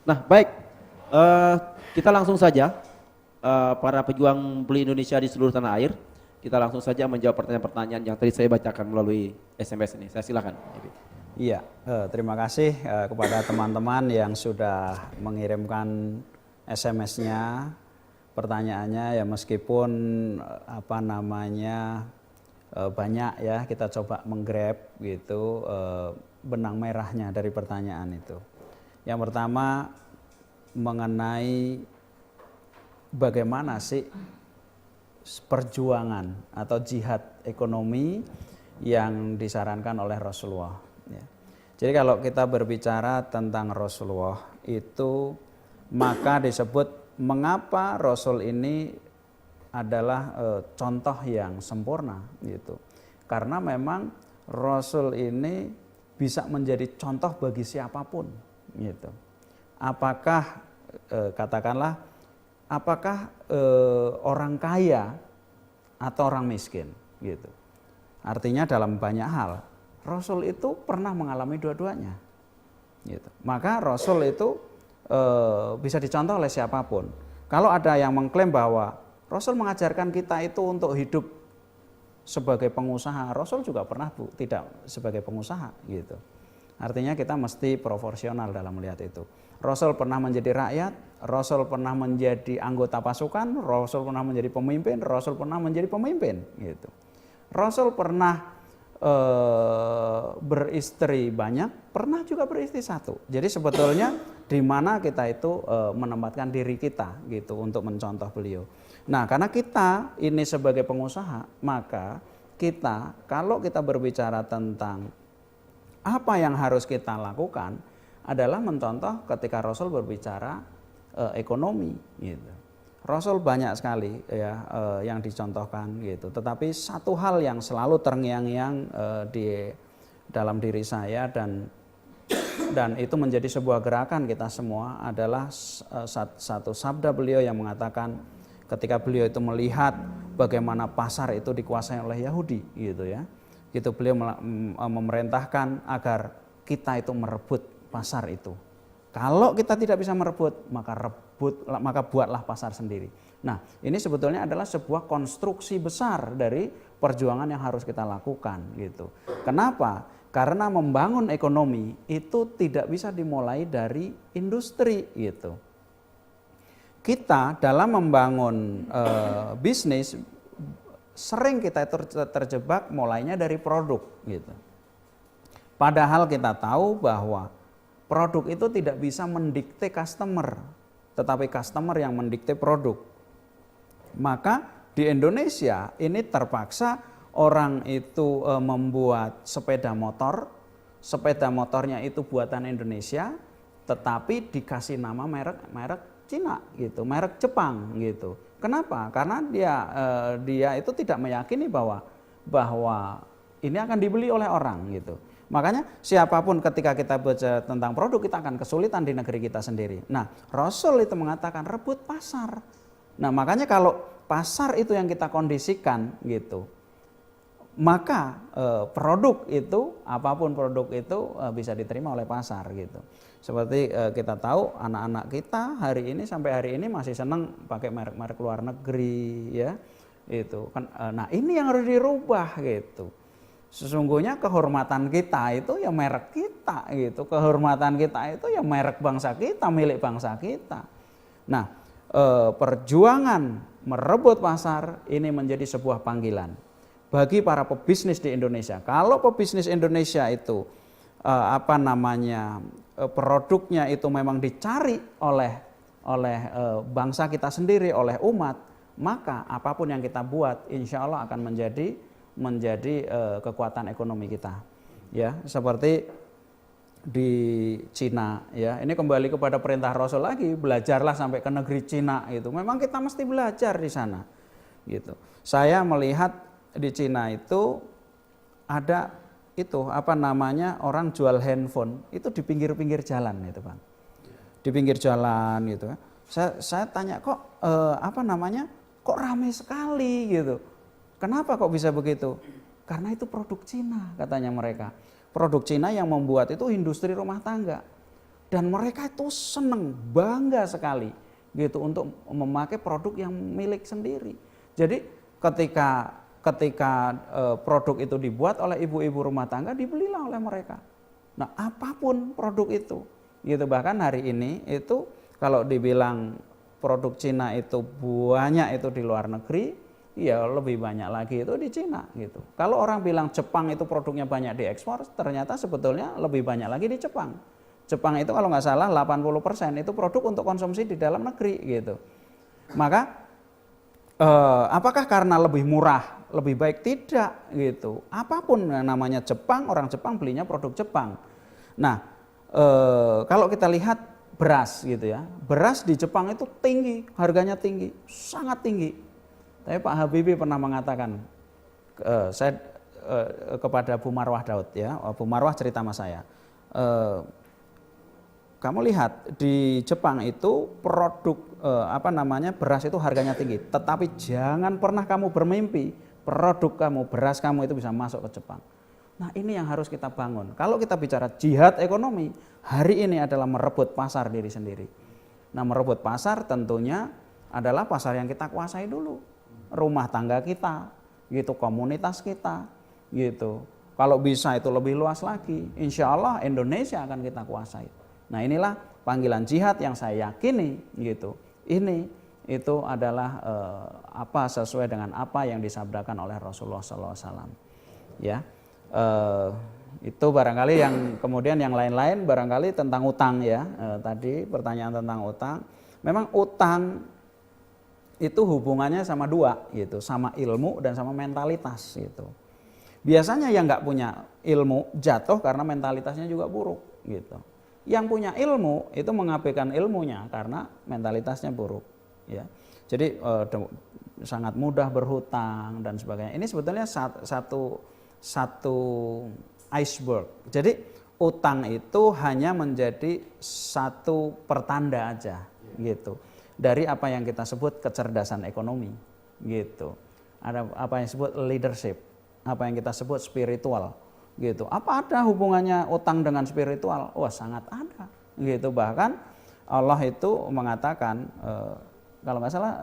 Nah, baik. Eh, kita langsung saja para pejuang beli Indonesia di seluruh tanah air. Kita langsung saja menjawab pertanyaan-pertanyaan yang tadi saya bacakan melalui SMS ini. Saya silakan. Iya, terima kasih kepada teman-teman yang sudah mengirimkan SMS-nya, pertanyaannya ya meskipun banyak ya, kita coba menggrab gitu benang merahnya dari pertanyaan itu. Yang pertama mengenai bagaimana sih perjuangan atau jihad ekonomi yang disarankan oleh Rasulullah. Ya. Jadi kalau kita berbicara tentang Rasulullah itu, maka disebut mengapa Rasul ini adalah contoh yang sempurna gitu. Karena memang Rasul ini bisa menjadi contoh bagi siapapun gitu. Apakah orang kaya atau orang miskin gitu. Artinya dalam banyak hal Rasul itu pernah mengalami dua-duanya gitu. Maka Rasul itu bisa dicontoh oleh siapapun. Kalau ada yang mengklaim bahwa Rasul mengajarkan kita itu untuk hidup sebagai pengusaha, Rasul juga pernah tidak sebagai pengusaha gitu. Artinya kita mesti proporsional dalam melihat itu. Rasul pernah menjadi rakyat, Rasul pernah menjadi anggota pasukan, Rasul pernah menjadi pemimpin, Rasul pernah menjadi pemimpin gitu. Rasul pernah beristri banyak, pernah juga beristri satu. Jadi sebetulnya di mana kita itu menempatkan diri kita gitu untuk mencontoh beliau. Nah, karena kita ini sebagai pengusaha, maka kita kalau kita berbicara tentang apa yang harus kita lakukan adalah mencontoh ketika Rasul berbicara ekonomi gitu. Rasul banyak sekali ya yang dicontohkan gitu. Tetapi satu hal yang selalu terngiang-ngiang di dalam diri saya dan itu menjadi sebuah gerakan kita semua adalah satu sabda beliau yang mengatakan ketika beliau itu melihat bagaimana pasar itu dikuasai oleh Yahudi gitu ya. Gitu beliau memerintahkan agar kita itu merebut pasar itu. Kalau kita tidak bisa merebut, maka buatlah pasar sendiri. Nah, ini sebetulnya adalah sebuah konstruksi besar dari perjuangan yang harus kita lakukan gitu. Kenapa? Karena membangun ekonomi itu tidak bisa dimulai dari industri gitu. Kita dalam membangun bisnis sering kita terjebak mulainya dari produk gitu. Padahal kita tahu bahwa produk itu tidak bisa mendikte customer, tetapi customer yang mendikte produk. Maka di Indonesia ini terpaksa orang itu membuat sepeda motornya itu buatan Indonesia, tetapi dikasih nama merek Cina gitu, merek Jepang gitu. Kenapa? Karena dia itu tidak meyakini bahwa ini akan dibeli oleh orang gitu. Makanya siapapun ketika kita baca tentang produk kita akan kesulitan di negeri kita sendiri. Nah, Rasul itu mengatakan rebut pasar. Nah, makanya kalau pasar itu yang kita kondisikan gitu, maka produk itu apapun produk itu bisa diterima oleh pasar gitu. Seperti kita tahu anak-anak kita sampai hari ini masih senang pakai merek-merek luar negeri ya. Itu kan nah ini yang harus dirubah gitu. Sesungguhnya kehormatan kita itu ya merek kita gitu. Kehormatan kita itu ya merek bangsa kita, milik bangsa kita. Nah, perjuangan merebut pasar ini menjadi sebuah panggilan bagi para pebisnis di Indonesia. Kalau pebisnis Indonesia itu produknya itu memang dicari oleh bangsa kita sendiri, oleh umat, maka apapun yang kita buat insya Allah akan menjadi kekuatan ekonomi kita. Ya, seperti di Cina ya. Ini kembali kepada perintah Rasul lagi, belajarlah sampai ke negeri Cina itu. Memang kita mesti belajar di sana. Gitu. Saya melihat di Cina itu ada orang jual handphone itu di pinggir-pinggir jalan itu, Bang. Di pinggir jalan gitu. Saya tanya kok kok ramai sekali gitu. Kenapa kok bisa begitu? Karena itu produk Cina katanya mereka. Produk Cina yang membuat itu industri rumah tangga. dan mereka itu seneng, bangga sekali gitu untuk memakai produk yang milik sendiri. Jadi ketika produk itu dibuat oleh ibu-ibu rumah tangga, dibelilah oleh mereka. Nah, apapun produk itu, gitu. Bahkan hari ini itu kalau dibilang produk Cina itu banyak itu di luar negeri, ya lebih banyak lagi itu di Cina gitu. Kalau orang bilang Jepang itu produknya banyak diekspor, ternyata sebetulnya lebih banyak lagi di Jepang. Jepang itu kalau nggak salah 80% itu produk untuk konsumsi di dalam negeri gitu. Maka apakah karena lebih murah, lebih baik? Tidak gitu. Apapun yang namanya Jepang, orang Jepang belinya produk Jepang. Nah, kalau kita lihat beras gitu ya, beras di Jepang itu tinggi, harganya tinggi, sangat tinggi. Tapi Pak Habibie pernah mengatakan, kepada Bu Marwah Daud ya, Bu Marwah cerita sama saya, kamu lihat di Jepang itu produk beras itu harganya tinggi, tetapi jangan pernah kamu bermimpi produk kamu, beras kamu itu bisa masuk ke Jepang. Nah, ini yang harus kita bangun. Kalau kita bicara jihad ekonomi, hari ini adalah merebut pasar diri sendiri. Nah, merebut pasar tentunya adalah pasar yang kita kuasai dulu. Rumah tangga kita, gitu, komunitas kita, gitu. Kalau bisa itu lebih luas lagi, insya Allah Indonesia akan kita kuasai. Nah, inilah panggilan jihad yang saya yakini gitu. Ini itu adalah sesuai dengan apa yang disabdakan oleh Rasulullah SAW. Ya, itu barangkali yang kemudian yang lain-lain barangkali tentang utang ya. Tadi pertanyaan tentang utang. Memang utang itu hubungannya sama dua gitu, sama ilmu dan sama mentalitas gitu. Biasanya yang nggak punya ilmu jatuh karena mentalitasnya juga buruk gitu. Yang punya ilmu itu mengabaikan ilmunya karena mentalitasnya buruk ya. Jadi sangat mudah berhutang dan sebagainya. Ini sebetulnya satu iceberg. Jadi utang itu hanya menjadi satu pertanda aja gitu dari apa yang kita sebut kecerdasan ekonomi gitu. Ada apa yang disebut leadership, apa yang kita sebut spiritual gitu. Apa ada hubungannya utang dengan spiritual? Wah, sangat ada gitu. Bahkan Allah itu mengatakan kalau nggak salah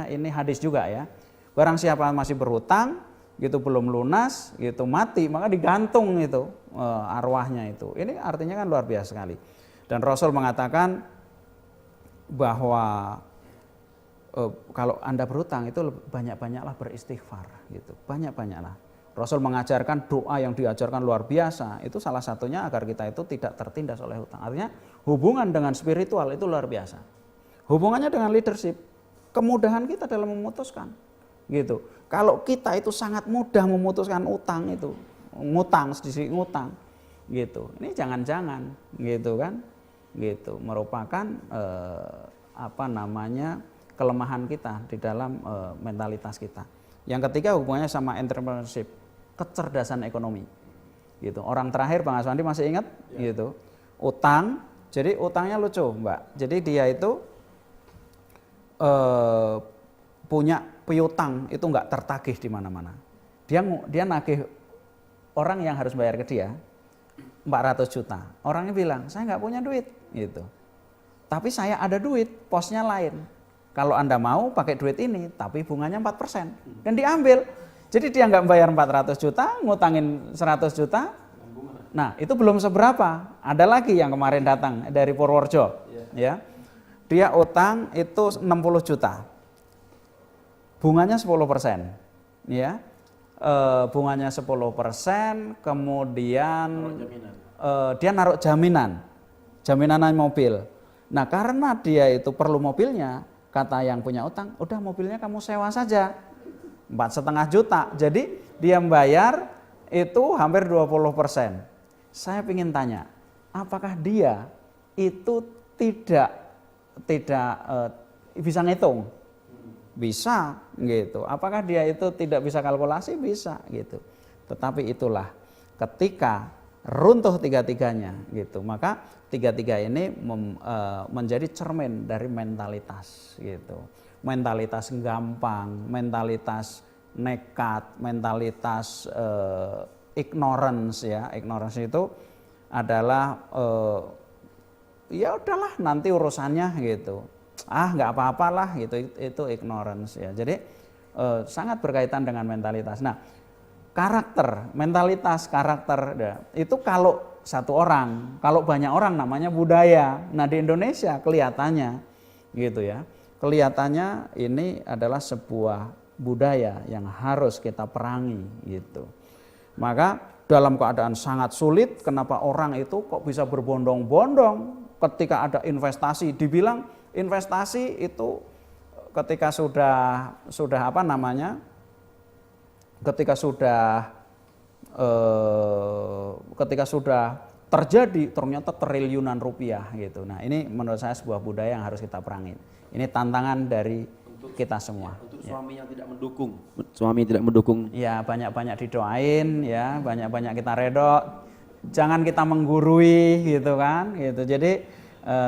ini hadis juga ya. Barang siapa masih berhutang gitu belum lunas gitu mati, maka digantung itu arwahnya itu. Ini artinya kan luar biasa sekali. Dan Rasul mengatakan bahwa kalau Anda berhutang itu banyak-banyaklah beristighfar gitu. Banyak-banyaklah. Rasul mengajarkan doa yang diajarkan luar biasa. Itu salah satunya agar kita itu tidak tertindas oleh hutang. Artinya hubungan dengan spiritual itu luar biasa. Hubungannya dengan leadership, kemudahan kita dalam memutuskan. Gitu. Kalau kita itu sangat mudah memutuskan utang itu, ngutang gitu. Ini jangan-jangan gitu kan. Gitu. Merupakan kelemahan kita di dalam mentalitas kita. Yang ketiga hubungannya sama entrepreneurship, kecerdasan ekonomi. Gitu. Orang terakhir Bang Aswandi masih ingat gitu. Utang. Jadi utangnya lucu, Mbak. Jadi dia itu punya piutang itu enggak tertagih di mana-mana. Dia nagih orang yang harus bayar ke dia 400 juta. Orangnya bilang, "Saya enggak punya duit." gitu. Tapi saya ada duit, posnya lain. Kalau Anda mau pakai duit ini, tapi bunganya 4%. Dan diambil. Jadi dia nggak bayar 400 juta, ngutangin 100 juta. Nah, itu belum seberapa. Ada lagi yang kemarin datang dari Purworejo. Ya. Dia utang itu 60 juta. Bunganya 10%. Ya. Bunganya 10%, kemudian dia naruh jaminan mobil. Nah, karena dia itu perlu mobilnya, kata yang punya utang, udah mobilnya kamu sewa saja 4,5 juta. Jadi dia membayar itu hampir 20%. Saya ingin tanya, apakah dia itu tidak bisa ngitung? Bisa gitu. Apakah dia itu tidak bisa kalkulasi? Bisa gitu. Tetapi itulah ketika runtuh tiga-tiganya gitu, maka tiga-tiga ini menjadi cermin dari mentalitas gitu. Mentalitas gampang, mentalitas nekat, mentalitas ignorance ya. Ignorance itu adalah ya udahlah nanti urusannya gitu. Nggak apa-apalah gitu, itu ignorance ya. Jadi sangat berkaitan dengan mentalitas. Nah, mentalitas karakter ya, itu kalau satu orang, kalau banyak orang namanya budaya. Nah, di Indonesia kelihatannya gitu ya. Kelihatannya ini adalah sebuah budaya yang harus kita perangi gitu. Maka dalam keadaan sangat sulit, kenapa orang itu kok bisa berbondong-bondong ketika ada investasi? Dibilang investasi itu ketika sudah apa namanya? Ketika sudah terjadi ternyata triliunan rupiah gitu. Nah, ini menurut saya sebuah budaya yang harus kita perangi. Ini tantangan dari kita semua. Untuk suami yang tidak mendukung, suami tidak mendukung. Ya, banyak-banyak didoain ya, banyak-banyak kita redok. Jangan kita menggurui gitu kan, gitu. Jadi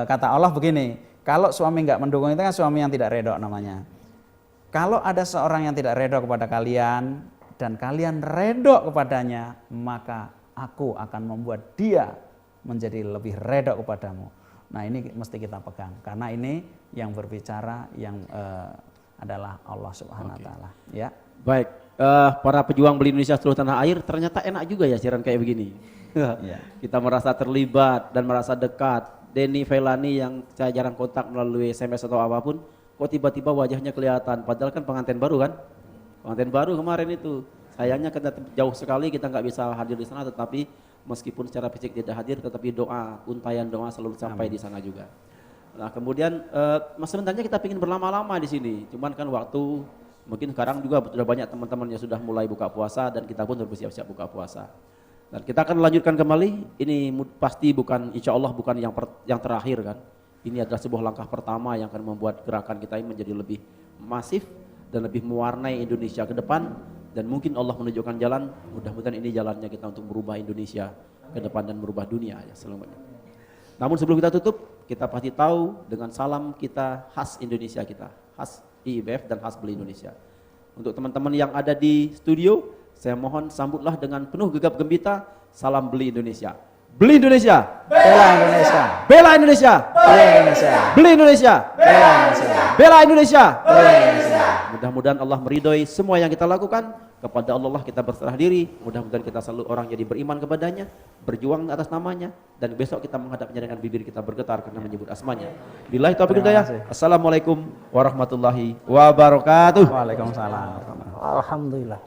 kata Allah begini, kalau suami nggak mendukung itu kan suami yang tidak redok namanya. Kalau ada seorang yang tidak redok kepada kalian dan kalian redok kepadanya, maka aku akan membuat dia menjadi lebih redok kepadamu. Nah, ini mesti kita pegang karena ini yang berbicara yang adalah Allah Subhanahu wa taala, ya. Baik, para pejuang Beli Indonesia seluruh tanah air, ternyata enak juga ya siaran kayak begini. Ya. Kita merasa terlibat dan merasa dekat. Denny Felani yang saya jarang kontak melalui SMS atau apapun, kok tiba-tiba wajahnya kelihatan, padahal kan pengantin baru kan? Pengantin baru kemarin itu. Sayangnya kita jauh sekali kita nggak bisa hadir di sana, tetapi meskipun secara fisik tidak hadir, tetapi doa, untayan doa selalu sampai di sana juga. Nah, kemudian sebenarnya kita ingin berlama-lama di sini, cuman kan waktu mungkin sekarang juga sudah banyak teman-teman yang sudah mulai buka puasa dan kita pun harus bersiap-siap buka puasa. Dan kita akan lanjutkan kembali. Ini pasti bukan, insya Allah bukan yang terakhir kan. Ini adalah sebuah langkah pertama yang akan membuat gerakan kita ini menjadi lebih masif dan lebih mewarnai Indonesia ke depan. Dan mungkin Allah menunjukkan jalan. Mudah-mudahan ini jalannya kita untuk merubah Indonesia ke depan dan merubah dunia ya selamanya. Namun sebelum kita tutup, kita pasti tahu dengan salam kita khas Indonesia kita, khas IIBF dan khas Beli Indonesia. Untuk teman-teman yang ada di studio, saya mohon sambutlah dengan penuh gegap gembita, salam Beli Indonesia. Beli Indonesia. Bela Indonesia. Bela Indonesia. Bela Indonesia. Beli Indonesia. Bela Indonesia. Bela Indonesia. Bela Indonesia. Mudah-mudahan Allah meridhoi semua yang kita lakukan. Kepada Allah kita berserah diri. Mudah-mudahan kita selalu orang jadi beriman kepadanya, berjuang atas namanya, dan besok kita menghadapnya dengan bibir kita bergetar karena menyebut asmanya. Billahi taufiq hidayah. Assalamualaikum warahmatullahi wabarakatuh. Waalaikumsalam. Alhamdulillah.